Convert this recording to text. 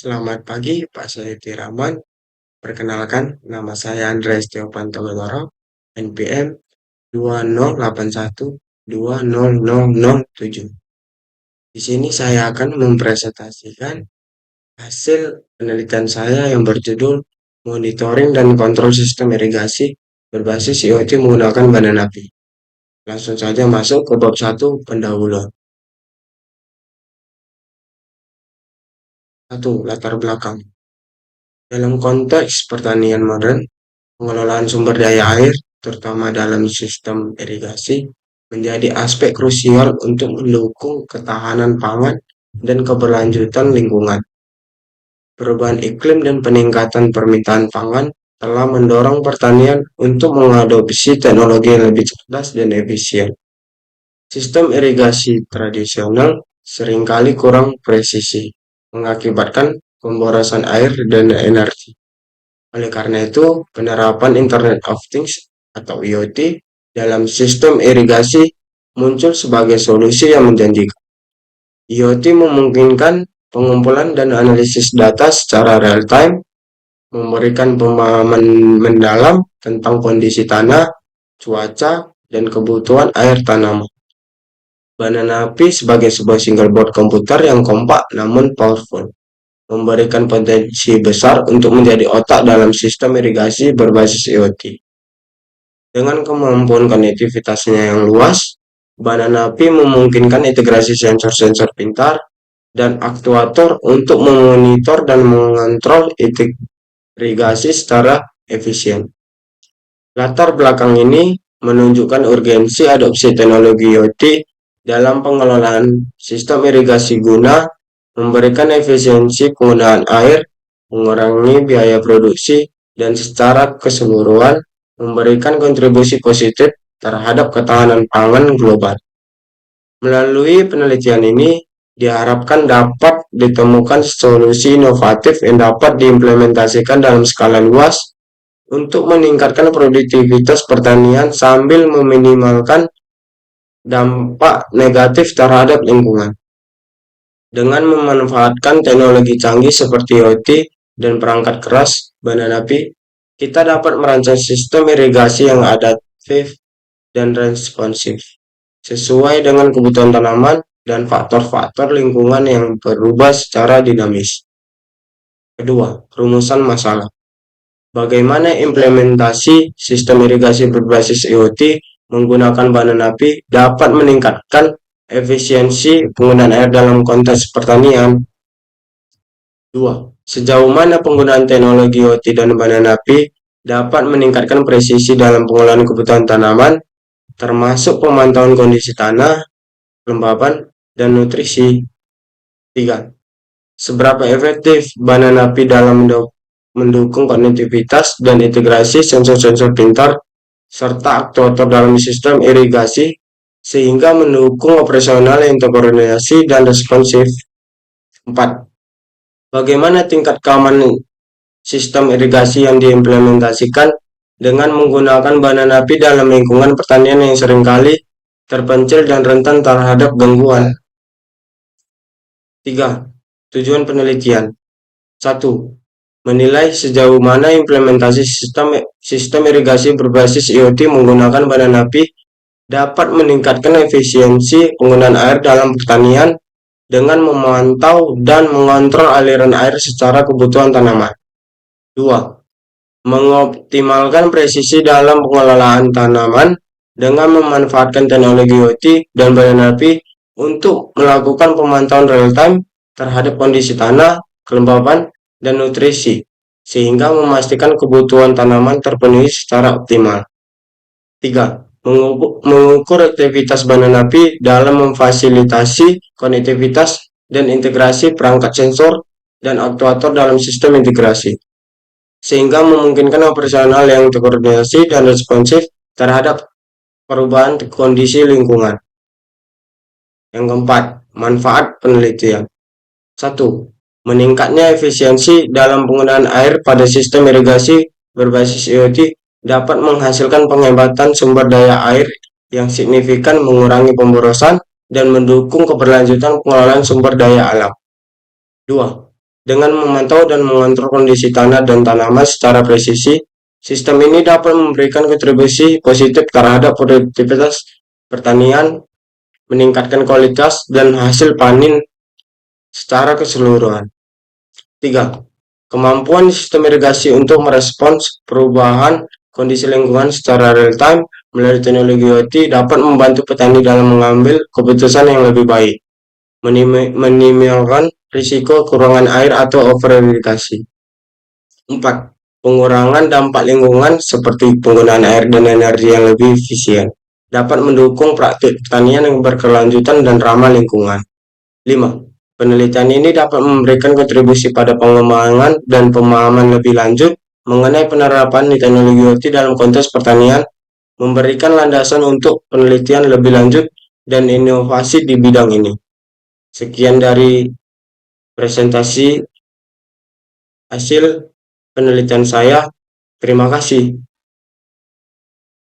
Selamat pagi, Pak Sayuti Rahman. Perkenalkan, nama saya Andreas Teopanto Geloro, NPM 2081200007. Di sini saya akan mempresentasikan hasil penelitian saya yang berjudul Monitoring dan Kontrol Sistem Irigasi berbasis IoT menggunakan badan api. Langsung saja masuk ke bab 1 pendahuluan. 1. Latar belakang. Dalam konteks pertanian modern, pengelolaan sumber daya air, terutama dalam sistem irigasi, menjadi aspek krusial untuk mendukung ketahanan pangan dan keberlanjutan lingkungan. Perubahan iklim dan peningkatan permintaan pangan telah mendorong pertanian untuk mengadopsi teknologi yang lebih cerdas dan efisien. Sistem irigasi tradisional seringkali kurang presisi, mengakibatkan pemborosan air dan energi. Oleh karena itu, penerapan Internet of Things atau IoT dalam sistem irigasi muncul sebagai solusi yang menjanjikan. IoT memungkinkan pengumpulan dan analisis data secara real-time, memberikan pemahaman mendalam tentang kondisi tanah, cuaca, dan kebutuhan air tanaman. Badan api sebagai sebuah single board komputer yang kompak namun powerful, memberikan potensi besar untuk menjadi otak dalam sistem irigasi berbasis IoT. Dengan kemampuan konektivitasnya yang luas, badan api memungkinkan integrasi sensor-sensor pintar dan aktuator untuk memonitor dan mengontrol irigasi secara efisien. Latar belakang ini menunjukkan urgensi adopsi teknologi IoT dalam pengelolaan sistem irigasi guna memberikan efisiensi penggunaan air, mengurangi biaya produksi, dan secara keseluruhan memberikan kontribusi positif terhadap ketahanan pangan global. Melalui penelitian ini, diharapkan dapat ditemukan solusi inovatif yang dapat diimplementasikan dalam skala luas untuk meningkatkan produktivitas pertanian sambil meminimalkan dampak negatif terhadap lingkungan. Dengan memanfaatkan teknologi canggih seperti IoT dan perangkat keras badan api, kita dapat merancang sistem irigasi yang adaptif dan responsif, sesuai dengan kebutuhan tanaman dan faktor-faktor lingkungan yang berubah secara dinamis. Kedua, rumusan masalah. Bagaimana implementasi sistem irigasi berbasis IoT menggunakan badan api dapat meningkatkan efisiensi penggunaan air dalam konteks pertanian. 2. Sejauh mana penggunaan teknologi IoT dan badan api dapat meningkatkan presisi dalam pengelolaan kebutuhan tanaman, termasuk pemantauan kondisi tanah, kelembapan, dan nutrisi. 3. Seberapa efektif badan api dalam mendukung konektivitas dan integrasi sensor-sensor pintar serta aktuator dalam sistem irigasi sehingga mendukung operasional yang terkoordinasi dan responsif. 4. Bagaimana tingkat keamanan sistem irigasi yang diimplementasikan dengan menggunakan badan api dalam lingkungan pertanian yang seringkali terpencil dan rentan terhadap gangguan. 3. Tujuan penelitian. 1. Menilai sejauh mana implementasi sistem irigasi berbasis IoT menggunakan badan api dapat meningkatkan efisiensi penggunaan air dalam pertanian dengan memantau dan mengontrol aliran air secara kebutuhan tanaman. 2. Mengoptimalkan presisi dalam pengelolaan tanaman dengan memanfaatkan teknologi IoT dan badan api untuk melakukan pemantauan real-time terhadap kondisi tanah, kelembapan, dan nutrisi, sehingga memastikan kebutuhan tanaman terpenuhi secara optimal. 3. Mengukur aktivitas badan api dalam memfasilitasi konektivitas dan integrasi perangkat sensor dan aktuator dalam sistem integrasi, sehingga memungkinkan operasional yang terkoordinasi dan responsif terhadap perubahan kondisi lingkungan. Yang keempat, manfaat penelitian. 1. Meningkatnya efisiensi dalam penggunaan air pada sistem irigasi berbasis IoT dapat menghasilkan penghematan sumber daya air yang signifikan, mengurangi pemborosan, dan mendukung keberlanjutan pengelolaan sumber daya alam. 2. Dengan memantau dan mengontrol kondisi tanah dan tanaman secara presisi, sistem ini dapat memberikan kontribusi positif terhadap produktivitas pertanian, meningkatkan kualitas dan hasil panen secara keseluruhan. 3. Kemampuan sistem irigasi untuk merespons perubahan kondisi lingkungan secara real time melalui teknologi IoT dapat membantu petani dalam mengambil keputusan yang lebih baik, meminimalkan risiko kekurangan air atau overirigasi. 4. Pengurangan dampak lingkungan seperti penggunaan air dan energi yang lebih efisien dapat mendukung praktik pertanian yang berkelanjutan dan ramah lingkungan. 5. Penelitian ini dapat memberikan kontribusi pada pengembangan dan pemahaman lebih lanjut mengenai penerapan teknologi IoT dalam konteks pertanian, memberikan landasan untuk penelitian lebih lanjut dan inovasi di bidang ini. Sekian dari presentasi hasil penelitian saya. Terima kasih.